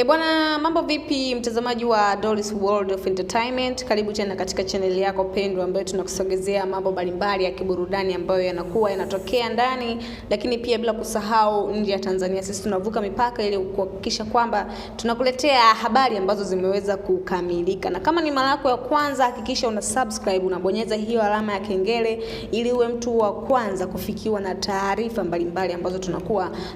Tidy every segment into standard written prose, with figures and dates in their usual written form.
Bwana, mambo vipi mtazamaji wa Dolly's World of Entertainment? Karibu tena katika channel yako pendwa ambayo tunakusogezea mambo mbalimbali ya kiburudani ambayo yanakuwa yanatokea ndani, lakini pia bila kusahau nje ya Tanzania. Sisi tunavuka mipaka ili kuhakikisha kwamba tunakuletea habari ambazo zimeweza kukamilika. Na kama ni mara yako ya kwanza, hakikisha una subscribe, unabonyeza hiyo alama ya kengele ili uwe mtu wa kwanza kufikiwa na taarifa mbalimbali ambazo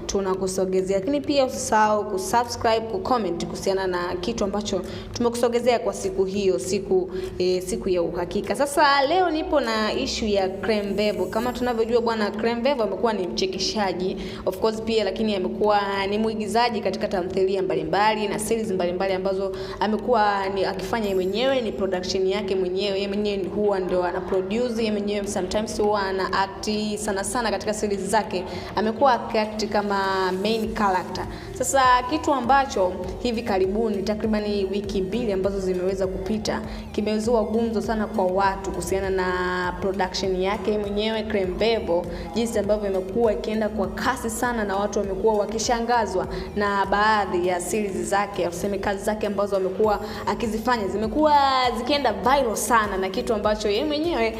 tunakusogezea. Lakini pia usisahau kusubscribe, comment kuhusiana na kitu ambacho tumekusogezea kwa siku hiyo, siku ya uhakika. Sasa leo nipo na issue ya Kremvevo. Kama tunavyojua bwana, Kremvevo amekuwa ni mchekeshaji of course pia, lakini amekuwa ni muigizaji katika tamthilia mbalimbali na series mbalimbali ambazo amekuwa akifanya yeye mwenyewe, ni production yake mwenyewe. Yeye mwenyewe huwa ndo ana produce, yeye mwenyewe sometimes huwa ana act sana katika series zake. Amekuwa act kama main character. Sasa kitu ambacho hivi karibuni takriban wiki mbili ambazo zimeweza kupita kimezua gumzo sana kwa watu kuhusiana na production yake mwenyewe Kremvevo, jinsi ambavyo imekuwa ikienda kwa kasi sana, na watu wamekuwa wakishangazwa na baadhi ya series zake, useme kazi zake ambazo amekuwa akizifanya zimekuwa zikienda viral sana, na kitu ambacho yeye mwenyewe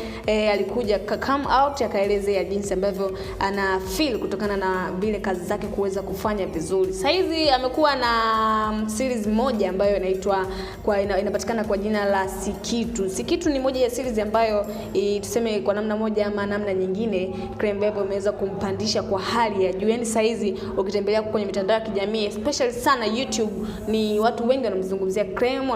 alikuja come out akaelezea jinsi ambavyo ana feel kutokana na vile kazi zake kuweza kufanya vizuri. Sasa hizi amekuwa na series moja ambayo inapatikana kwa jina la Sikitu. Sikitu ni moja ya series ambayo tuseme kwa namna moja ama namna nyingine Kremvevo imeweza kumpandisha kwa hali ya juu. Yaani sasa hizi ukitembelea kwenye mitandao ya kijamii, especially sana YouTube, ni watu wengi wanamzungumzia Krem.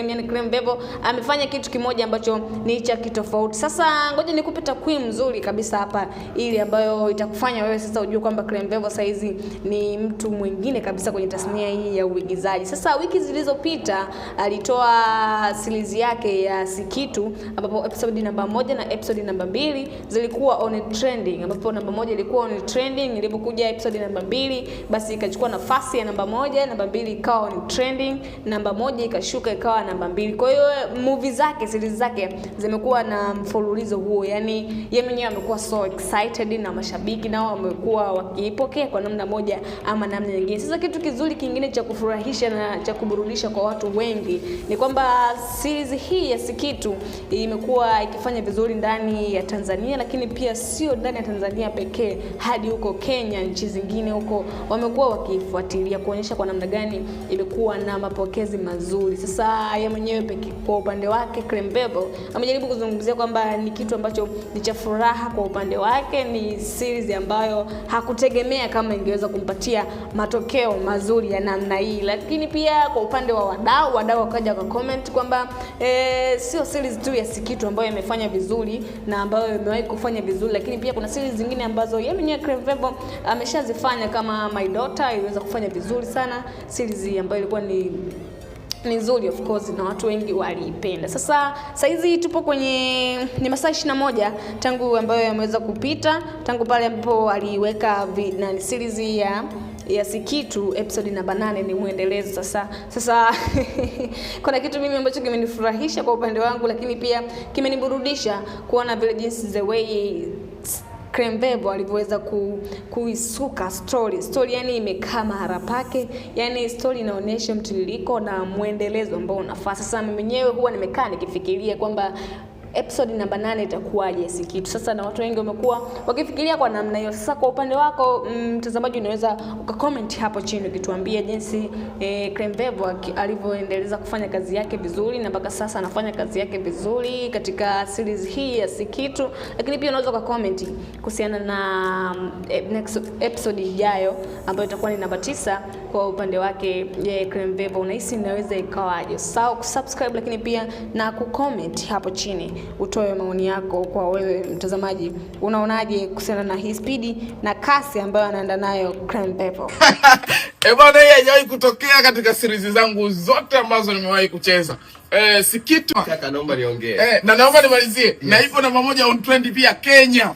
Yaani Kremvevo amefanya kitu kimoja ambacho ni cha kitofauti. Sasa ngoja nikupe takwimu nzuri kabisa hapa, ili ambayo itakufanya wewe sasa ujue kwamba Kremvevo sasa hizi ni mtu mwingine kabisa kwenye tasnia hii ya uigizaji. Sasa wiki zilizopita alitoa series yake ya Sikitu, ambapo episode namba 1 na episode namba 2 zilikuwa on trending, ambapo namba 1 ilikuwa on trending. Ilipokuja episode namba 2 basi ikachukua nafasi ya namba 1, namba 2 ikawa on trending, namba 1 ikashuka ikawa namba 2. Kwa hiyo movie zake, series zake zimekuwa na mfululizo huo. Yaani yeye mwenyewe amekuwa so excited na mashabiki nao wamekuwa wakiipokea kwa namna moja ama namna nyingine. Sasa kitu kizuri kingine cha kufurahisha na cha kuburudisha kwa watu wengi ni kwamba series hii ya Sikitu imekuwa ikifanya vizuri ndani ya Tanzania, lakini pia sio ndani ya Tanzania pekee, hadi huko Kenya, nchi zingine huko wamekuwa wakifuatilia kuonyesha kwa namna gani imekuwa na mapokezi mazuri. Sasa yeye mwenyewe pekee kwa upande wake Kremvevo amejaribu kuzungumzia kwamba ni kitu ambacho ni cha furaha kwa upande wake, ni series ambayo hakutegemea kama ingeweza kumpatia matokeo mazuri ya namna hii. Lakini pia kwa upande wa wadau wakaja kwa comment kwamba sio series tu ya Sikitu ambayo imefanya vizuri na ambayo imewahi kufanya vizuri, lakini pia kuna series zingine ambazo yeye mwenyewe Kremvevo ameshazifanya, kama My Daughter iliweza kufanya vizuri sana, series ambayo ilikuwa ni nzuri of course na watu wengi waliipenda. Sasa hizi tupo kwenye ni masaa 21 tangu ambayo yameweza kupita tangu pale ambapo aliweka na series ya Sikitu episode namba 8 ni muendelezo. Sasa kuna kitu mimi ambacho kimenifurahisha kwa upande wangu, lakini pia kimeniburudisha kuona vile jinsi the way Kremvevo alivyoweza kuisuka story. Yani imekaa mahali pake. Yani story inaonyesha mtiririko na muendelezo ambao unafaa. Sasa mimi mwenyewe huwa nimekaa nikifikiria kwamba episode namba 8 itakuwaje Sikitu. Sasa na watu wengi wamekuwa wakifikiria kwa namna hiyo. Sasa kwa upande wako mtazamaji, unaweza ukacomment hapo chini ukituambia jinsi Kremvevo alivyoendeleza kufanya kazi yake vizuri, na mpaka sasa anafanya kazi yake vizuri katika series hii ya Sikitu. Lakini pia unaweza ukacomment kuhusiana na next episode ijayo ambayo itakuwa ni namba 9 kwa upande wake Kremvevo. Unahisi inaweza ikawaje? Sawa kusubscribe, lakini pia na kucomment hapo chini utoe maoni yako. Kwa wewe mtazamaji, unaonaje kuhusiana na hii speed na kasi ambayo anaenda nayo Kremvevo? Bwana, hii haijawahi kutokea katika series zangu zote ambazo nimewahi kucheza. Sikitu kaka, naomba niongee. Na naomba nimalizie. Yes. Na ipo namba 1 on trend pia Kenya.